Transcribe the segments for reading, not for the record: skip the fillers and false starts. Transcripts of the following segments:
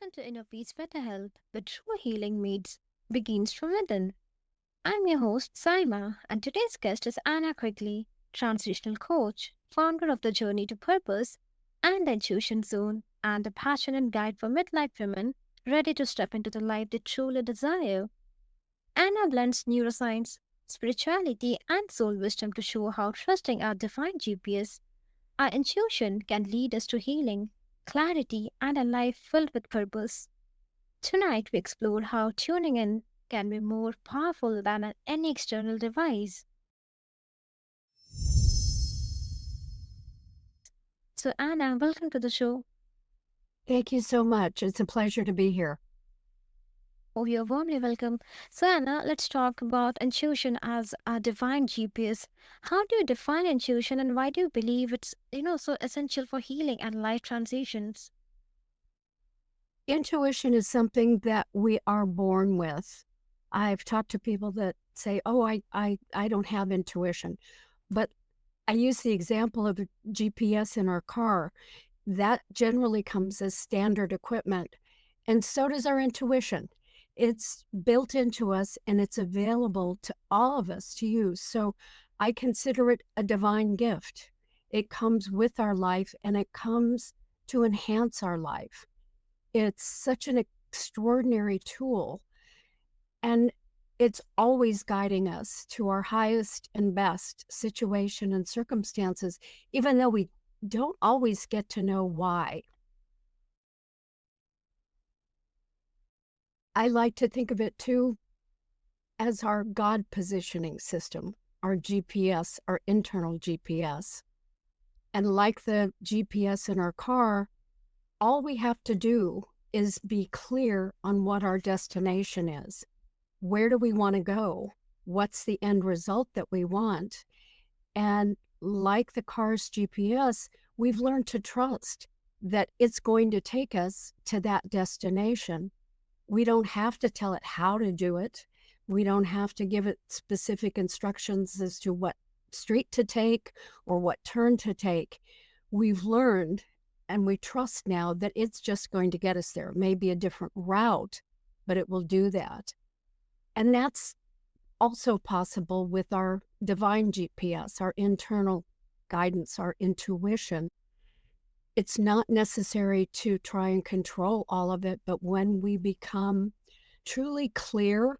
welcome to Inner Peace Better Health, where true healing begins from within. I'm your host, Saima, and today's guest is Anna Quigley, transitional coach, founder of the Journey to Purpose and the Intuition Zone, and a passionate guide for midlife women ready to step into the life they truly desire. Anna blends neuroscience, spirituality, and soul wisdom to show how trusting our divine GPS, our intuition, can lead us to healing, clarity, and a life filled with purpose. Tonight, we explore how tuning in can be more powerful than any external device. So, Anna, welcome to the show. Thank you so much. It's a pleasure to be here. Oh, you're warmly welcome. So, Anna, let's talk about intuition as a divine GPS. How do you define intuition and why do you believe it's so essential for healing and life transitions? Intuition is something that we are born with. I've talked to people that say, "Oh, I don't have intuition," but I use the example of the GPS in our car. That generally comes as standard equipment, and so does our intuition. It's built into us and it's available to all of us to use. So I consider it a divine gift. It comes with our life and it comes to enhance our life. It's such an extraordinary tool, and it's always guiding us to our highest and best situation and circumstances, even though we don't always get to know why. I like to think of it too as our God positioning system, our GPS, our internal GPS. And like the GPS in our car, all we have to do is be clear on what our destination is. Where do we want to go? What's the end result that we want? And like the car's GPS, we've learned to trust that it's going to take us to that destination. We don't have to tell it how to do it. We don't have to give it specific instructions as to what street to take or what turn to take. We've learned and we trust now that it's just going to get us there. Maybe a different route, but it will do that. And that's also possible with our divine GPS, our internal guidance, our intuition. It's not necessary to try and control all of it, but when we become truly clear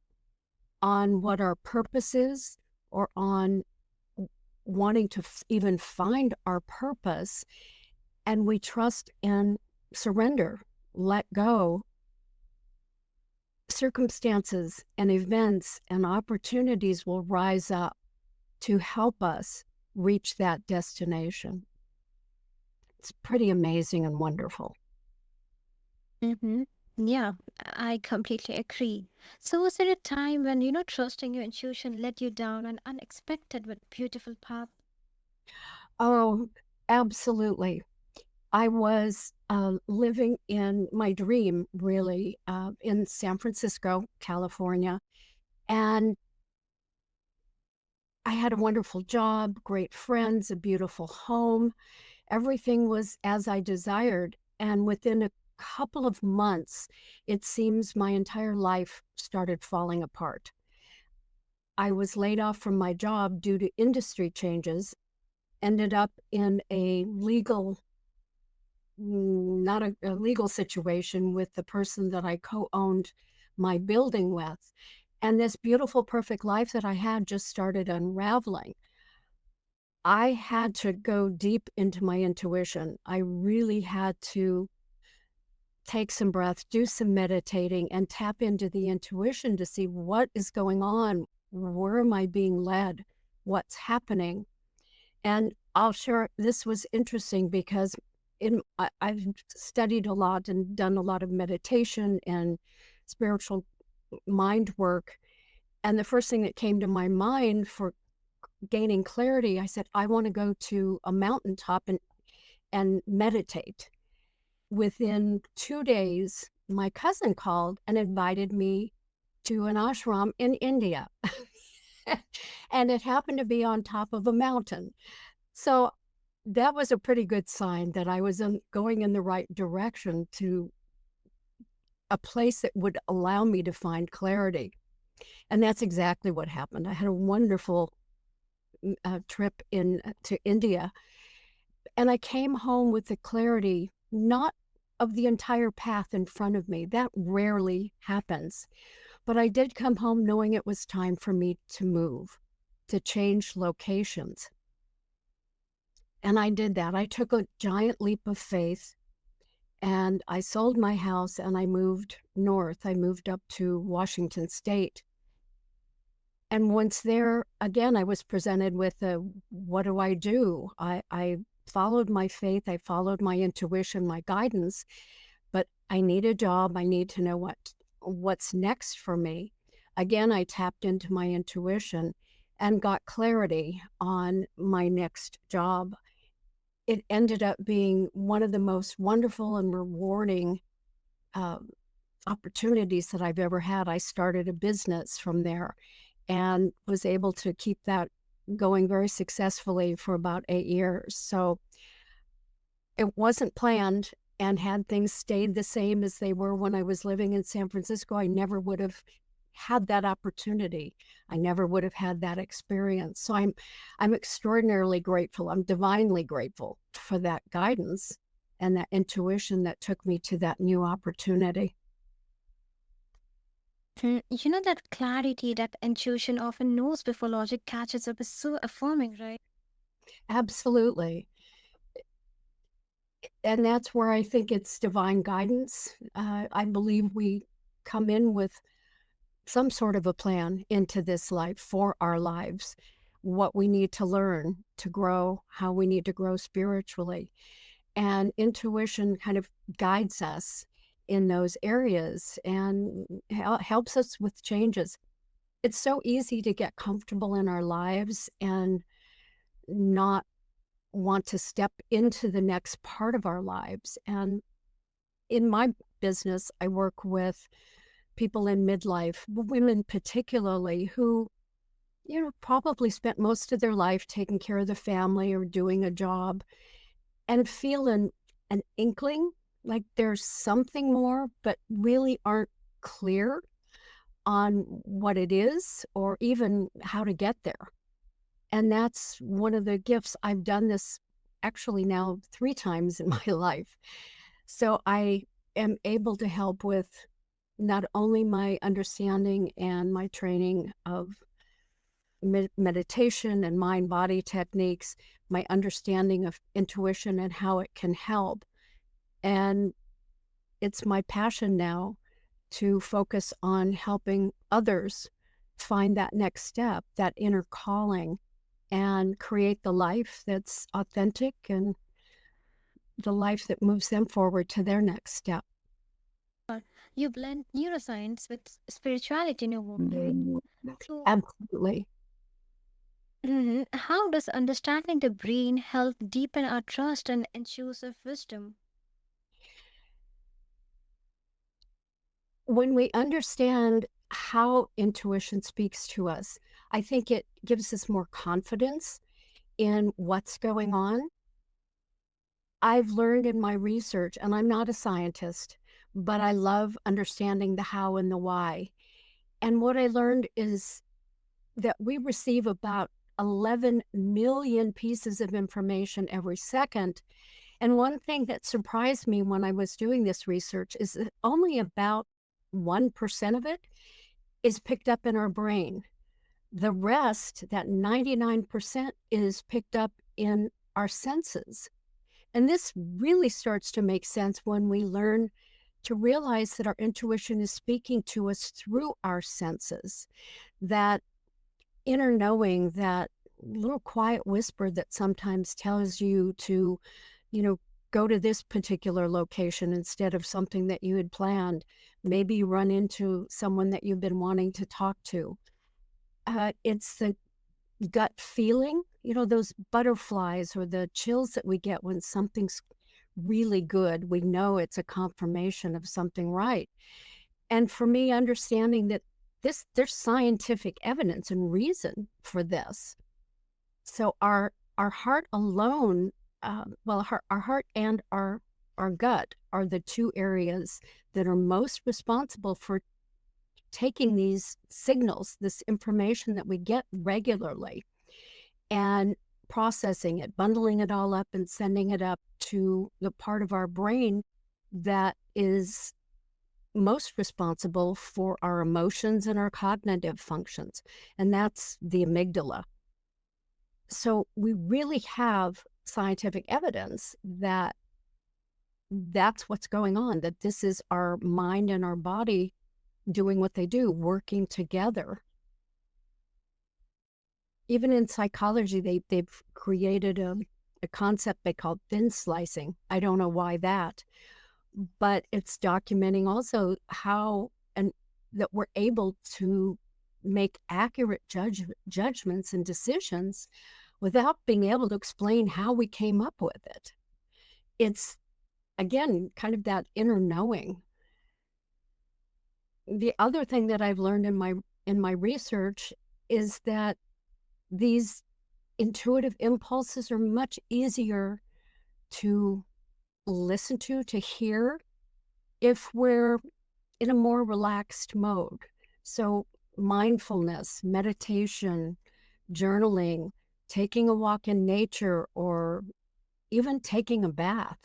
on what our purpose is or on wanting to even find our purpose, and we trust and surrender, let go, circumstances and events and opportunities will rise up to help us reach that destination. It's pretty amazing and wonderful. Mm-hmm. Yeah, I completely agree. So, was there a time when trusting your intuition led you down an unexpected but beautiful path? Oh, absolutely. I was living in my dream, really, in San Francisco, California. And I had a wonderful job, great friends, a beautiful home. Everything was as I desired. And within a couple of months, it seems my entire life started falling apart. I was laid off from my job due to industry changes, ended up in a not a legal situation with the person that I co-owned my building with. And this beautiful, perfect life that I had just started unraveling. I had to go deep into my intuition. I really had to take some breath, do some meditating, and tap into the intuition to see what is going on. Where am I being led? What's happening? And I'll share, this was interesting because I've studied a lot and done a lot of meditation and spiritual mind work. And the first thing that came to my mind for gaining clarity, I said, I want to go to a mountaintop and meditate. Within 2 days, my cousin called and invited me to an ashram in India. And it happened to be on top of a mountain. So that was a pretty good sign that I was going in the right direction to a place that would allow me to find clarity. And that's exactly what happened. I had a wonderful trip to India, and I came home with the clarity, not of the entire path in front of me. That rarely happens. But I did come home knowing it was time for me to move, to change locations. And I did that. I took a giant leap of faith and I sold my house and I moved north. I moved up to Washington State. And once there, again, I was presented with what do I do? I followed my faith, I followed my intuition, my guidance, but I need a job. I need to know what's next for me. Again, I tapped into my intuition and got clarity on my next job. It ended up being one of the most wonderful and rewarding uh, opportunities that I've ever had. I started a business from there and was able to keep that going very successfully for about 8 years. So it wasn't planned. And had things stayed the same as they were when I was living in San Francisco, I never would have had that opportunity. I never would have had that experience. So I'm extraordinarily grateful. I'm divinely grateful for that guidance and that intuition that took me to that new opportunity. You know, that clarity that intuition often knows before logic catches up is so affirming, right? Absolutely. And that's where I think it's divine guidance. I believe we come in with some sort of a plan into this life for our lives, what we need to learn to grow, how we need to grow spiritually. And intuition kind of guides us in those areas and helps us with changes. It's so easy to get comfortable in our lives and not want to step into the next part of our lives. And in my business, I work with people in midlife, women particularly, who, probably spent most of their life taking care of the family or doing a job and feel an inkling like there's something more, but really aren't clear on what it is or even how to get there. And that's one of the gifts. I've done this actually now 3 times in my life. So I am able to help with not only my understanding and my training of meditation and mind body techniques, my understanding of intuition and how it can help. And it's my passion now to focus on helping others find that next step, that inner calling, and create the life that's authentic and the life that moves them forward to their next step. You blend neuroscience with spirituality in your work, right? So, Absolutely. how does understanding the brain help deepen our trust and intrusive wisdom? When we understand how intuition speaks to us, I think it gives us more confidence in what's going on. I've learned in my research, and I'm not a scientist, but I love understanding the how and the why. And what I learned is that we receive about 11 million pieces of information every second. And one thing that surprised me when I was doing this research is that only about 1% of it is picked up in our brain. The rest, that 99%, is picked up in our senses. And this really starts to make sense when we learn to realize that our intuition is speaking to us through our senses, that inner knowing, that little quiet whisper that sometimes tells you to, you know, go to this particular location instead of something that you had planned. Maybe you run into someone that you've been wanting to talk to. It's the gut feeling, those butterflies or the chills that we get when something's really good. We know it's a confirmation of something right. And for me, understanding that there's scientific evidence and reason for this. So our heart alone, well, our heart and our our gut are the two areas that are most responsible for taking these signals, this information that we get regularly, and processing it, bundling it all up and sending it up to the part of our brain that is most responsible for our emotions and our cognitive functions, and that's the amygdala. So we really have scientific evidence that that's what's going on, that this is our mind and our body doing what they do, working together. Even in psychology, they've created a concept they call thin slicing. I don't know why that, but it's documenting also how and that we're able to make accurate judgments and decisions without being able to explain how we came up with it. It's again kind of that inner knowing. The other thing that I've learned in my research is that these intuitive impulses are much easier to listen to hear if we're in a more relaxed mode. So, mindfulness, meditation, journaling, taking a walk in nature, or even taking a bath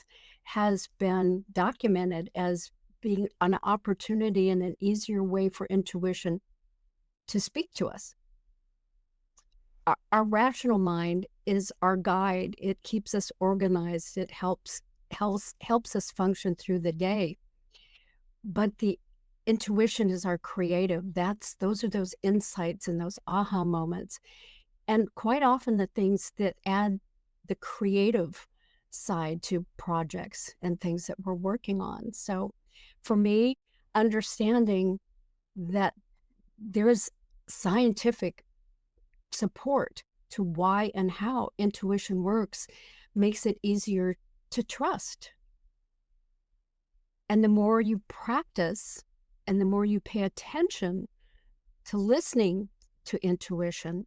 has been documented as being an opportunity and an easier way for intuition to speak to us. Our rational mind is our guide. It keeps us organized. It helps us function through the day. But the intuition is our creative. Those are those insights and those aha moments. And quite often the things that add the creative side to projects and things that we're working on. So for me, understanding that there is scientific support to why and how intuition works makes it easier to trust. And the more you practice and the more you pay attention to listening to intuition,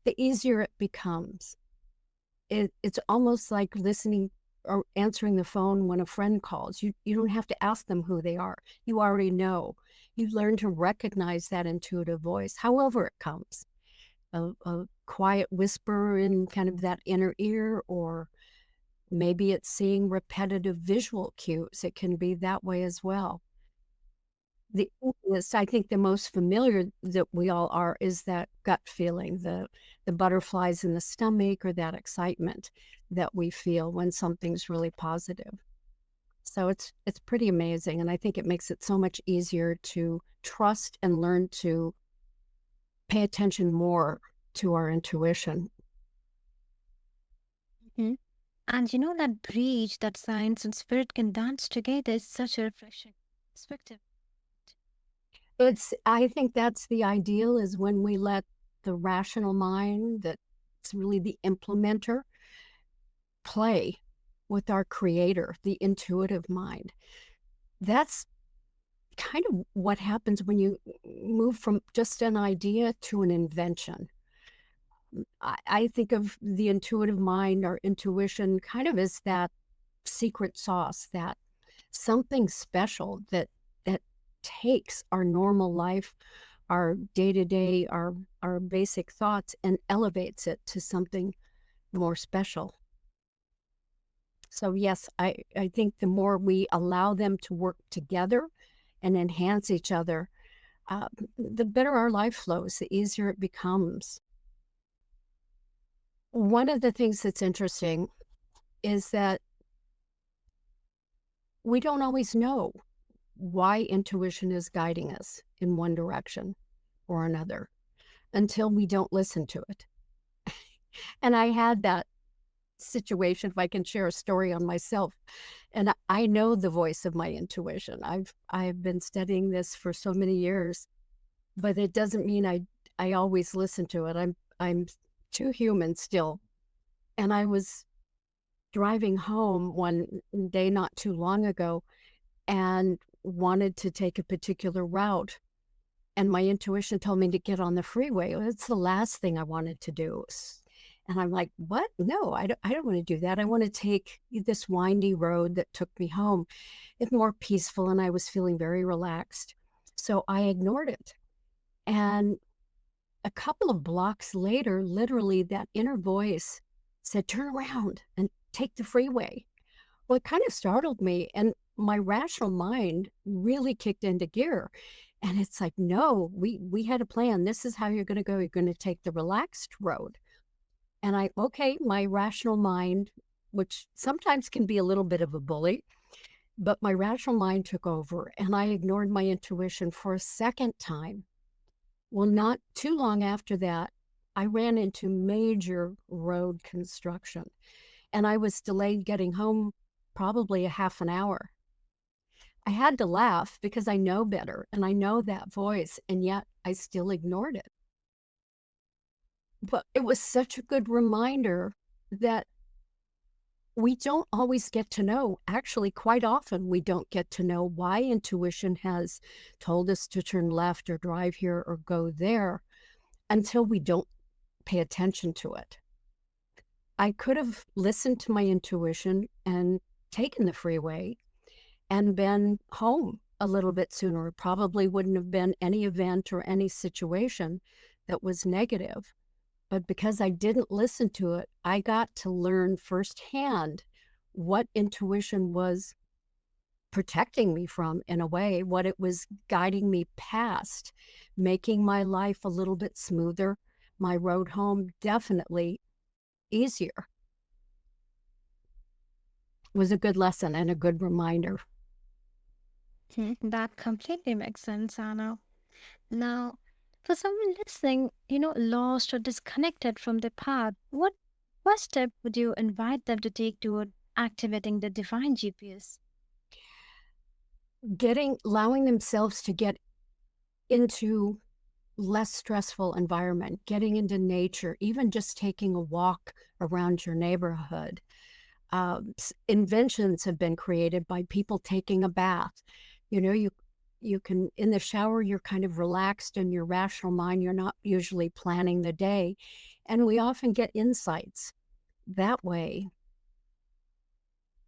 the easier it becomes. It's almost like listening or answering the phone when a friend calls. You don't have to ask them who they are. You already know. You learn to recognize that intuitive voice, however it comes. A quiet whisper in kind of that inner ear, or maybe it's seeing repetitive visual cues. It can be that way as well. The easiest, I think the most familiar that we all are is that gut feeling, the butterflies in the stomach or that excitement that we feel when something's really positive. So it's pretty amazing, and I think it makes it so much easier to trust and learn to pay attention more to our intuition. Mhm. And you know that bridge that science and spirit can dance together is such a refreshing perspective. I think that's the ideal, is when we let the rational mind, that's really the implementer, play with our creator, the intuitive mind. That's kind of what happens when you move from just an idea to an invention. I think of the intuitive mind or intuition kind of as that secret sauce, that something special that takes our normal life, our day-to-day, our basic thoughts, and elevates it to something more special. So yes, I think the more we allow them to work together and enhance each other, the better our life flows, the easier it becomes. One of the things that's interesting is that we don't always know why intuition is guiding us in one direction or another until we don't listen to it. And I had that situation, if I can share a story on myself. And I know the voice of my intuition. I've been studying this for so many years, but it doesn't mean I always listen to it. I'm too human still. And I was driving home one day not too long ago and wanted to take a particular route. And my intuition told me to get on the freeway. It's the last thing I wanted to do. And I'm like, what? No, I don't want to do that. I want to take this windy road that took me home. It's more peaceful and I was feeling very relaxed. So I ignored it. And a couple of blocks later, literally that inner voice said, turn around and take the freeway. Well, it kind of startled me, and my rational mind really kicked into gear. And it's like, no, we had a plan. This is how you're going to go. You're going to take the relaxed road. And okay, my rational mind, which sometimes can be a little bit of a bully, but my rational mind took over and I ignored my intuition for a second time. Well, not too long after that, I ran into major road construction and I was delayed getting home probably a half an hour. I had to laugh because I know better and I know that voice, and yet I still ignored it. But it was such a good reminder that we don't always get to know. Actually, quite often, we don't get to know why intuition has told us to turn left or drive here or go there until we don't pay attention to it. I could have listened to my intuition and taken the freeway and been home a little bit sooner. It probably wouldn't have been any event or any situation that was negative. But because I didn't listen to it, I got to learn firsthand what intuition was protecting me from, in a way, what it was guiding me past, making my life a little bit smoother, my road home definitely easier. It was a good lesson and a good reminder. That completely makes sense, Anna. Now, for someone listening, lost or disconnected from the path, what first step would you invite them to take toward activating the divine GPS? Allowing themselves to get into less stressful environment, getting into nature, even just taking a walk around your neighborhood. Inventions have been created by people taking a bath. You can, in the shower, you're kind of relaxed in your rational mind. You're not usually planning the day, and we often get insights that way.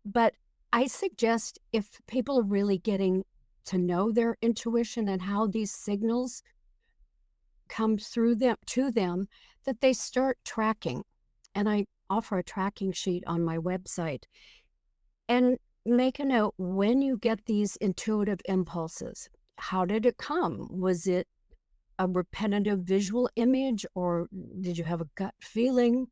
But I suggest, if people are really getting to know their intuition and how these signals come through them to them, that they start tracking. And I offer a tracking sheet on my website. And make a note when you get these intuitive impulses. How did it come? Was it a repetitive visual image, or did you have a gut feeling?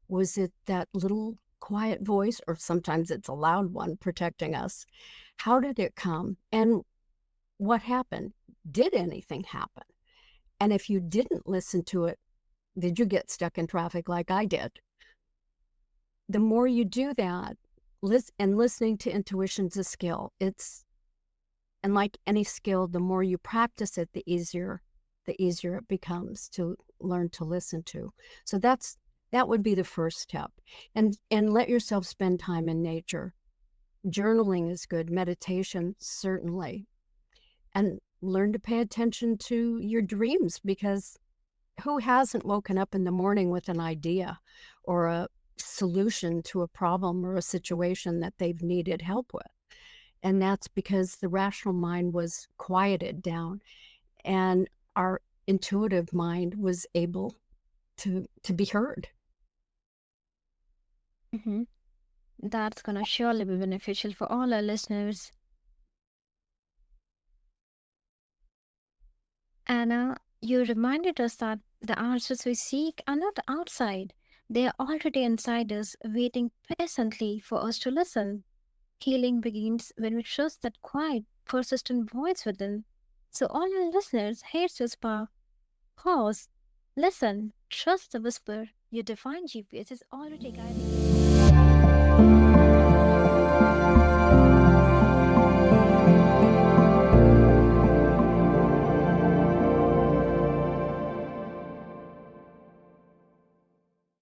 Was it that little quiet voice, or sometimes it's a loud one protecting us? How did it come? And what happened? Did anything happen? And if you didn't listen to it, did you get stuck in traffic like I did? The more you do that, and listening to intuition's a skill. And like any skill, the more you practice it, the easier it becomes to learn to listen to. So that would be the first step. And let yourself spend time in nature. Journaling is good, meditation certainly. And learn to pay attention to your dreams, because who hasn't woken up in the morning with an idea or a solution to a problem or a situation that they've needed help with? And that's because the rational mind was quieted down and our intuitive mind was able to be heard. hmm That's going to surely be beneficial for all our listeners. Anna, you reminded us that the answers we seek are not outside, they are already inside us, waiting patiently for us to listen. Healing begins when we trust that quiet, persistent voice within. So, all our listeners, here's your spark. Pause, listen, trust the whisper. Your divine GPS is already guiding you.